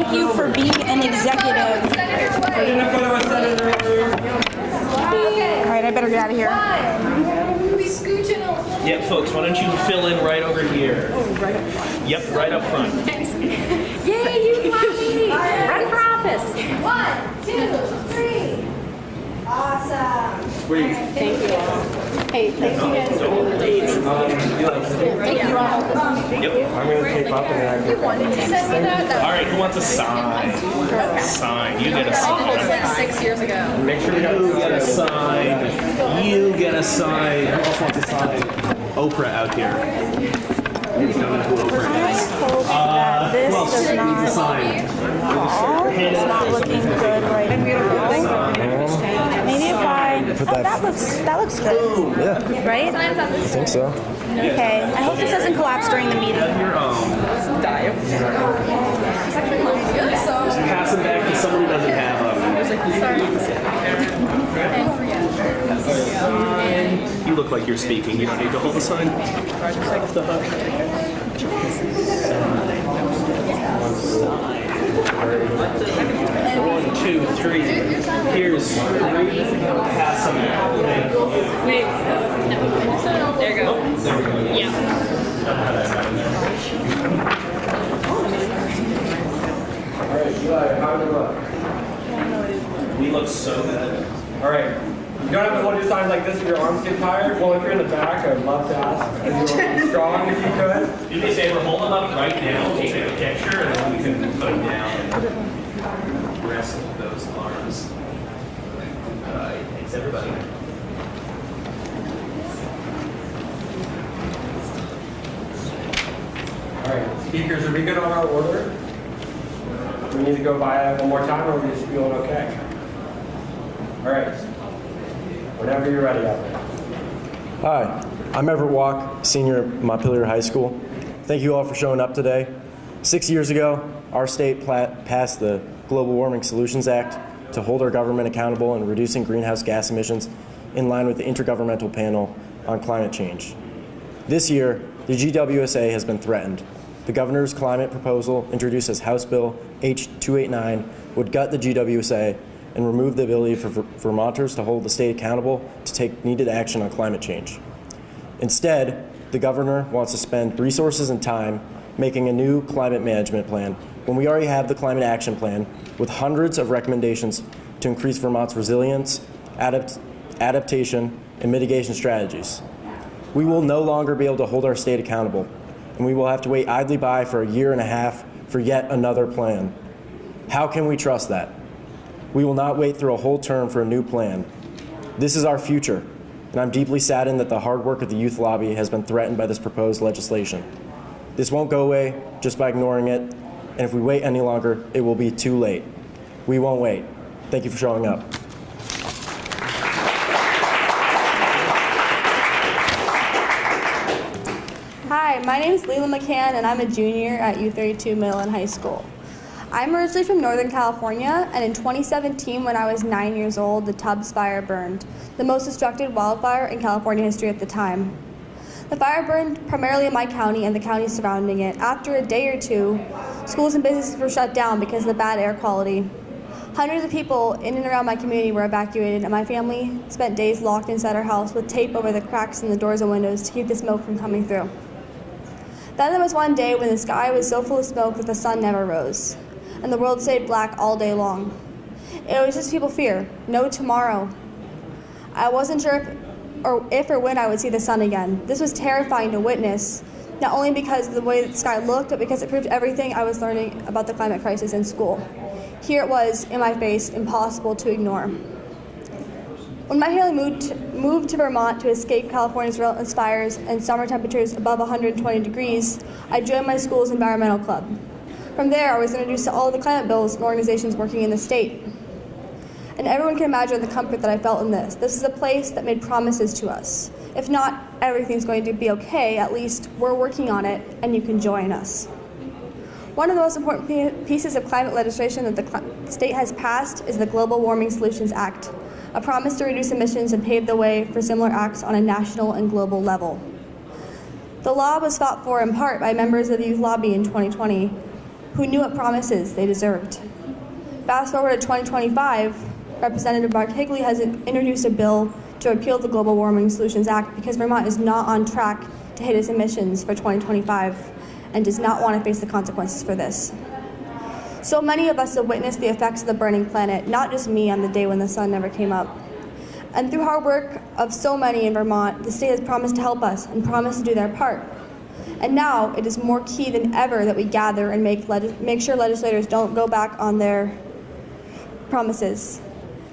thank you for being an executive. All right, I better get out of here. Yep, folks, why don't you fill in right over here? Oh, right up front. Yep, right up front. Yay, you mommy! Run for office. 1, 2, 3. Awesome. Sweet. Thank you all. Hey, thank you guys. Thank you all. Yep. I'm going to tape up and then Wanted to send me that? All right, who wants a sign? Sign. You get a Like sign. 6 years ago. make sure we got You get a sign. You get a sign. Who else wants a sign? Oprah out here. You don't know who Oprah is. Told that this does not Sign. fall. It's not looking good right now. Maybe if I, that looks good, Yeah, right? I think so. Okay, I hope this doesn't collapse during the meeting. Your own. Pass them back to someone who doesn't have them. You look like you're speaking. You don't need to hold the sign. Off the hook. 1, 2, 3. Here's 3. Pass them out. Thank you. There you go. There we go. All right, Eli, how do we look? We look so good. All right. You don't have to hold your sign like this if your arms get tired. Well, if you're in the back, I'd love to ask if you want to be strong if you could. Do me a favor, hold them up right now, we'll take a picture, and then we can put them down and rest those arms. All right, thanks everybody. All right, speakers, are we good on our order? Do we need to go by it one more time, or are we just feeling okay? All right. Whenever you're ready out there. Hi, I'm Everett Walk, senior at Montpelier High School. Thank you all for showing up today. 6 years ago, our state passed the Global Warming Solutions Act to hold our government accountable in reducing greenhouse gas emissions in line with the Intergovernmental Panel on Climate Change. This year, the GWSA has been threatened. The governor's climate proposal, introduced as House Bill H289, would gut the GWSA and remove the ability for Vermonters to hold the state accountable to take needed action on climate change. Instead, the governor wants to spend resources and time making a new climate management plan when we already have the Climate Action Plan with hundreds of recommendations to increase Vermont's resilience, adaptation, and mitigation strategies. We will no longer be able to hold our state accountable, and we will have to wait idly by for 1.5 years for yet another plan. How can we trust that? We will not wait through a whole term for a new plan. This is our future, and I'm deeply saddened that the hard work of the youth lobby has been threatened by this proposed legislation. This won't go away just by ignoring it, and if we wait any longer, it will be too late. We won't wait. Thank you for showing up. Hi, my name is Leila McCann, and I'm a junior at U32 Middle and High School. I'm originally from Northern California, and in 2017, when I was 9 years old, the Tubbs Fire burned, the most destructive wildfire in California history at the time. The fire burned primarily in my county and the counties surrounding it. After a day or two, schools and businesses were shut down because of the bad air quality. Hundreds of people in and around my community were evacuated, and my family spent days locked inside our house with tape over the cracks in the doors and windows to keep the smoke from coming through. Then there was one day when the sky was so full of smoke that the sun never rose, and the world stayed black all day long. It was just people fear, no tomorrow. I wasn't sure if or when I would see the sun again. This was terrifying to witness, not only because of the way the sky looked, but because it proved everything I was learning about the climate crisis in school. Here it was, in my face, impossible to ignore. When my family moved to Vermont to escape California's relentless fires and summer temperatures above 120 degrees, I joined my school's environmental club. From there, I was introduced to all of the climate bills and organizations working in the state. And everyone can imagine the comfort that I felt in this. This is a place that made promises to us. If not everything's going to be okay, at least we're working on it, and you can join us. One of the most important pieces of climate legislation that the state has passed is the Global Warming Solutions Act, a promise to reduce emissions and pave the way for similar acts on a national and global level. The law was fought for in part by members of the youth lobby in 2020, who knew what promises they deserved. Fast forward to 2025, Representative Mark Higley has introduced a bill to repeal the Global Warming Solutions Act because Vermont is not on track to hit its emissions for 2025 and does not want to face the consequences for this. So many of us have witnessed the effects of the burning planet, not just me on the day when the sun never came up. And through hard work of so many in Vermont, the state has promised to help us and promised to do their part. And now it is more key than ever that we gather and make sure legislators don't go back on their promises.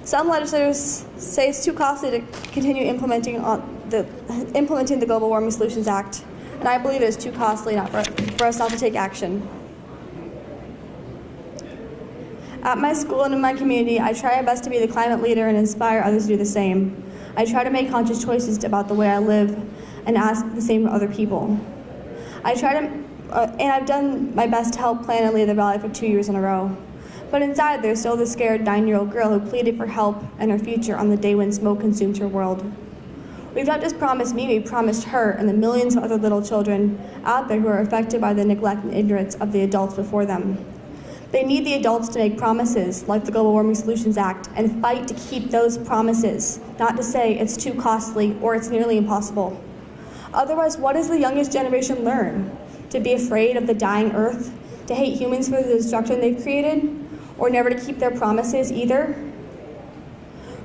Some legislators say it's too costly to continue implementing the Global Warming Solutions Act, and I believe it is too costly for us not to take action. At my school and in my community, I try my best to be the climate leader and inspire others to do the same. I try to make conscious choices about the way I live and ask the same of other people. And I've done my best to help plan and lead the rally for 2 years in a row. But inside, there's still the scared 9-year-old girl who pleaded for help and her future on the day when smoke consumed her world. We've not just promised me, we promised her and the millions of other little children out there who are affected by the neglect and ignorance of the adults before them. They need the adults to make promises like the Global Warming Solutions Act and fight to keep those promises, not to say it's too costly or it's nearly impossible. Otherwise, what does the youngest generation learn? To be afraid of the dying earth? To hate humans for the destruction they've created? Or never to keep their promises either?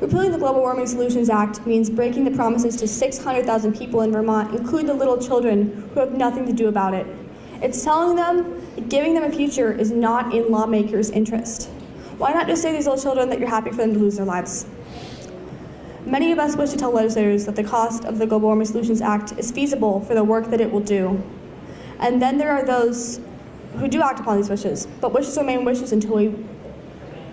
Repealing the Global Warming Solutions Act means breaking the promises to 600,000 people in Vermont, including the little children who have nothing to do about it. It's telling them that giving them a future is not in lawmakers' interest. Why not just say to these little children that you're happy for them to lose their lives? Many of us wish to tell legislators that the cost of the Global Warming Solutions Act is feasible for the work that it will do. And then there are those who do act upon these wishes, but wishes remain wishes until we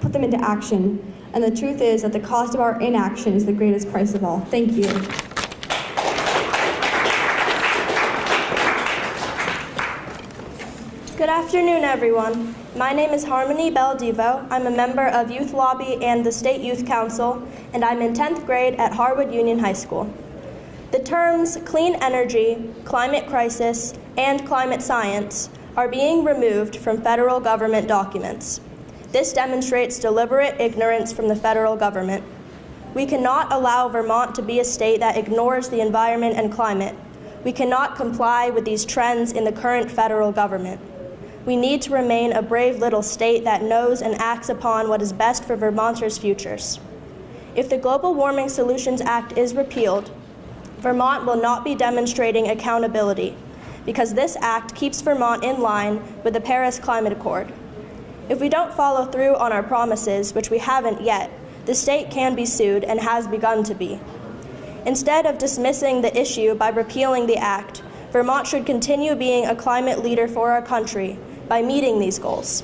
put them into action. And the truth is that the cost of our inaction is the greatest price of all. Thank you. Good afternoon, everyone. My name is Harmony Beldivo. I'm a member of Youth Lobby and the State Youth Council, and I'm in 10th grade at Harwood Union High School. The terms clean energy, climate crisis, and climate science are being removed from federal government documents. This demonstrates deliberate ignorance from the federal government. We cannot allow Vermont to be a state that ignores the environment and climate. We cannot comply with these trends in the current federal government. We need to remain a brave little state that knows and acts upon what is best for Vermonters' futures. If the Global Warming Solutions Act is repealed, Vermont will not be demonstrating accountability because this act keeps Vermont in line with the Paris Climate Accord. If we don't follow through on our promises, which we haven't yet, the state can be sued and has begun to be. Instead of dismissing the issue by repealing the act, Vermont should continue being a climate leader for our country by meeting these goals.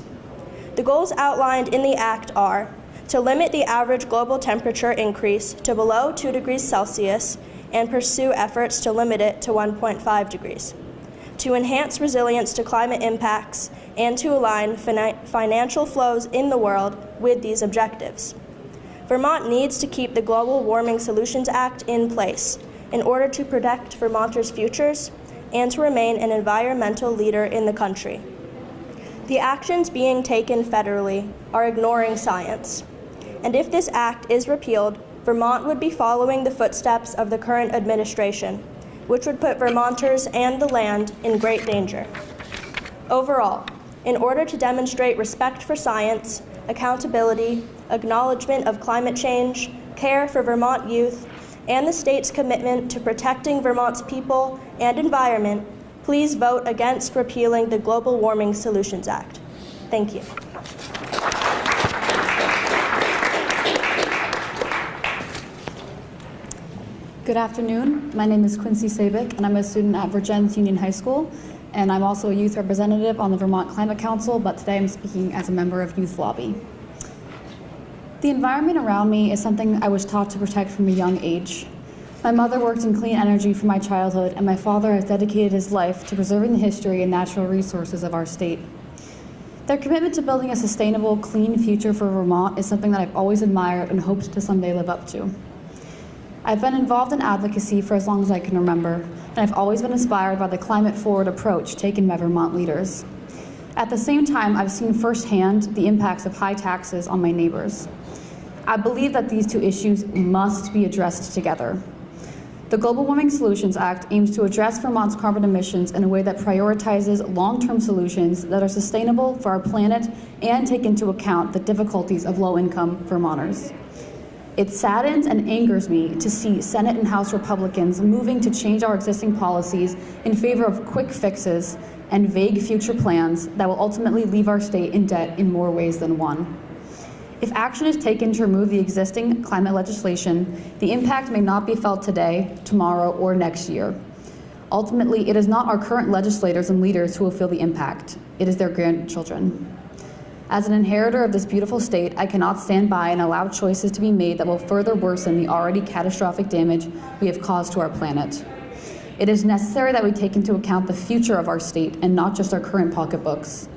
The goals outlined in the act are to limit the average global temperature increase to below 2 degrees Celsius and pursue efforts to limit it to 1.5 degrees, to enhance resilience to climate impacts, and to align financial flows in the world with these objectives. Vermont needs to keep the Global Warming Solutions Act in place in order to protect Vermonters' futures and to remain an environmental leader in the country. The actions being taken federally are ignoring science. And if this act is repealed, Vermont would be following the footsteps of the current administration, which would put Vermonters and the land in great danger. Overall, in order to demonstrate respect for science, accountability, acknowledgement of climate change, care for Vermont youth, and the state's commitment to protecting Vermont's people and environment, please vote against repealing the Global Warming Solutions Act. Thank you. Good afternoon. My name is Quincy Sabick, and I'm a student at Virgins Union High School, and I'm also a youth representative on the Vermont Climate Council, but today I'm speaking as a member of Youth Lobby. The environment around me is something I was taught to protect from a young age. My mother worked in clean energy from my childhood, and my father has dedicated his life to preserving the history and natural resources of our state. Their commitment to building a sustainable, clean future for Vermont is something that I've always admired and hoped to someday live up to. I've been involved in advocacy for as long as I can remember, and I've always been inspired by the climate-forward approach taken by Vermont leaders. At the same time, I've seen firsthand the impacts of high taxes on my neighbors. I believe that these two issues must be addressed together. The Global Warming Solutions Act aims to address Vermont's carbon emissions in a way that prioritizes long-term solutions that are sustainable for our planet and take into account the difficulties of low-income Vermonters. It saddens and angers me to see Senate and House Republicans moving to change our existing policies in favor of quick fixes and vague future plans that will ultimately leave our state in debt in more ways than one. If action is taken to remove the existing climate legislation, the impact may not be felt today, tomorrow, or next year. Ultimately, it is not our current legislators and leaders who will feel the impact. It is their grandchildren. As an inheritor of this beautiful state, I cannot stand by and allow choices to be made that will further worsen the already catastrophic damage we have caused to our planet. It is necessary that we take into account the future of our state and not just our current pocketbooks.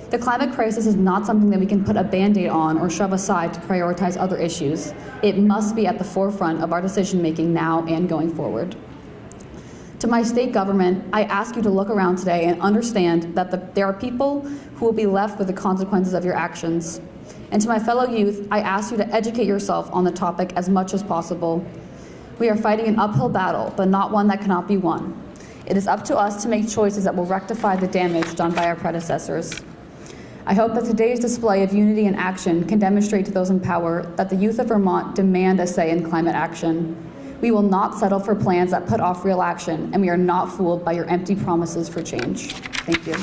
The climate crisis is not something that we can put a Band-Aid on or shove aside to prioritize other issues. It must be at the forefront of our decision-making now and going forward. To my state government, I ask you to look around today and understand that there are people who will be left with the consequences of your actions. And to my fellow youth, I ask you to educate yourself on the topic as much as possible. We are fighting an uphill battle, but not one that cannot be won. It is up to us to make choices that will rectify the damage done by our predecessors. I hope that today's display of unity and action can demonstrate to those in power that the youth of Vermont demand a say in climate action. We will not settle for plans that put off real action, and we are not fooled by your empty promises for change. Thank you.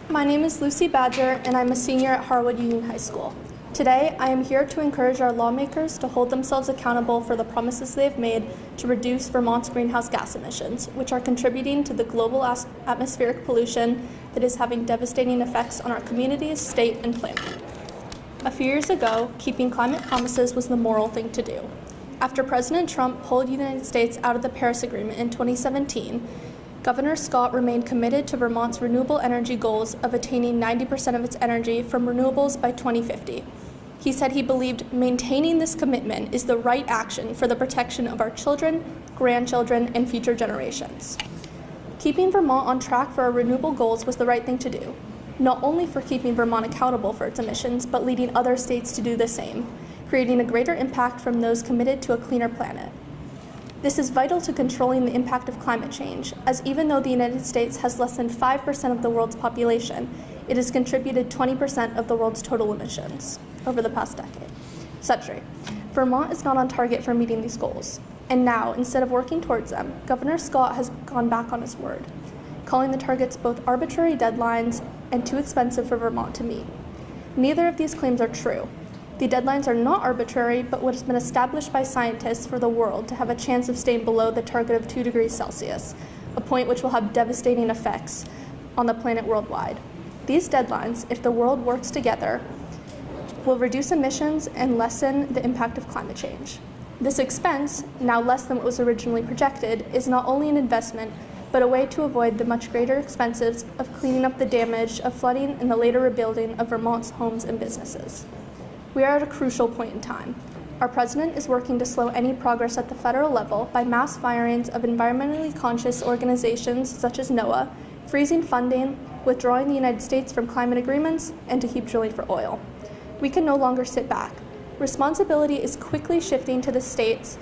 My name is Lucy Badger, and I'm a senior at Harwood Union High School. Today, I am here to encourage our lawmakers to hold themselves accountable for the promises they have made to reduce Vermont's greenhouse gas emissions, which are contributing to the global atmospheric pollution that is having devastating effects on our communities, state, and planet. A few years ago, keeping climate promises was the moral thing to do. After President Trump pulled the United States out of the Paris Agreement in 2017, Governor Scott remained committed to Vermont's renewable energy goals of attaining 90% of its energy from renewables by 2050. He said he believed maintaining this commitment is the right action for the protection of our children, grandchildren, and future generations. Keeping Vermont on track for our renewable goals was the right thing to do, not only for keeping Vermont accountable for its emissions, but leading other states to do the same, creating a greater impact from those committed to a cleaner planet. This is vital to controlling the impact of climate change, as even though the United States has less than 5% of the world's population, it has contributed 20% of the world's total emissions over the past century. Vermont is not on target for meeting these goals. And now, instead of working towards them, Governor Scott has gone back on his word, calling the targets both arbitrary deadlines and too expensive for Vermont to meet. Neither of these claims are true. The deadlines are not arbitrary, but what has been established by scientists for the world to have a chance of staying below the target of 2 degrees Celsius, a point which will have devastating effects on the planet worldwide. These deadlines, if the world works together, will reduce emissions and lessen the impact of climate change. This expense, now less than what was originally projected, is not only an investment, but a way to avoid the much greater expenses of cleaning up the damage of flooding and the later rebuilding of Vermont's homes and businesses. We are at a crucial point in time. Our president is working to slow any progress at the federal level by mass firings of environmentally conscious organizations such as NOAA, freezing funding, withdrawing the United States from climate agreements, and to keep drilling for oil. We can no longer sit back. Responsibility is quickly shifting to the states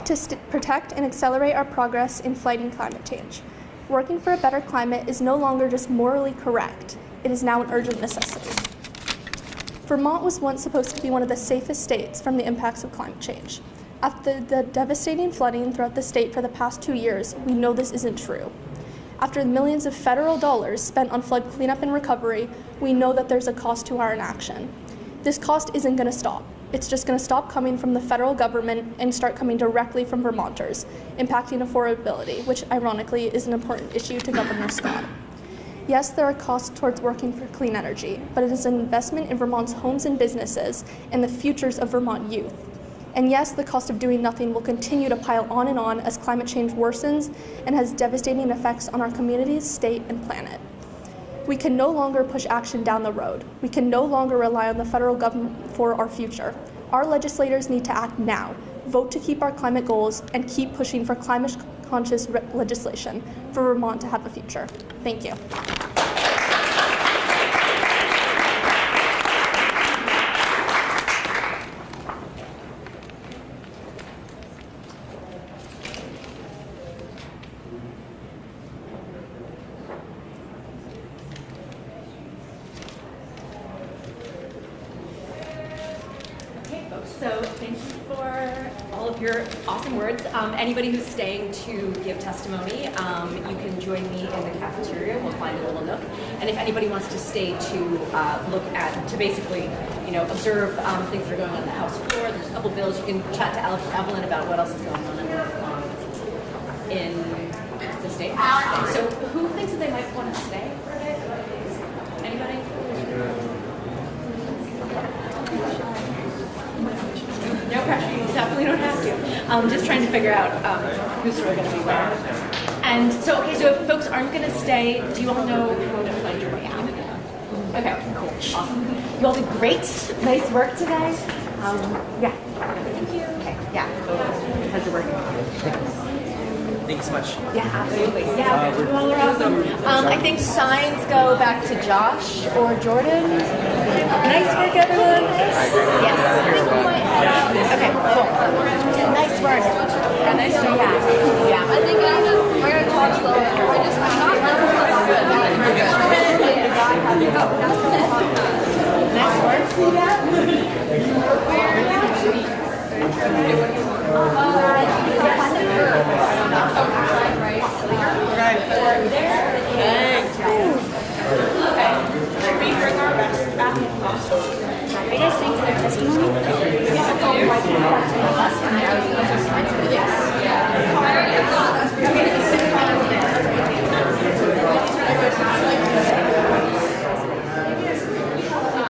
to protect and accelerate our progress in fighting climate change. Working for a better climate is no longer just morally correct, it is now an urgent necessity. Vermont was once supposed to be one of the safest states from the impacts of climate change. After the devastating flooding throughout the state for the past 2 years, we know this isn't true. After the millions of federal dollars spent on flood cleanup and recovery, we know that there's a cost to our inaction. This cost isn't going to stop. It's just going to stop coming from the federal government and start coming directly from Vermonters, impacting affordability, which ironically is an important issue to Governor Scott. Yes, there are costs towards working for clean energy, but it is an investment in Vermont's homes and businesses and the futures of Vermont youth. And yes, the cost of doing nothing will continue to pile on and on as climate change worsens and has devastating effects on our communities, state, and planet. We can no longer push action down the road. We can no longer rely on the federal government for our future. Our legislators need to act now. vote to keep our climate goals, and keep pushing for climate-conscious legislation for Vermont to have a future. Thank you. Okay, folks, so thank you for all of your awesome words. Anybody who's staying to give testimony, you can join me in the cafeteria. We'll find a little nook. And if anybody wants to stay to look at, to basically, observe things that are going on in the House floor, there's a couple bills. You can chat to Evelyn about what else is going on in the state. So who thinks that they might want to stay for a bit? Anybody? No pressure, you definitely don't have to. Just trying to figure out who's sort of going to be where. And so, okay, so if folks aren't going to stay, do you all know how to find your way out? Okay, cool, awesome. You all did great. Nice work today. Yeah. Thank you. Okay, yeah. How's your work? Thanks so much. Yeah, absolutely. Yeah, you all are awesome. I think signs go back to Josh or Jordan. Nice work, everyone. Yes. Okay, cool. Nice work. Yeah, nice job. Yeah. I think we're going to talk slower. I'm not Are you guys staying for their testimony?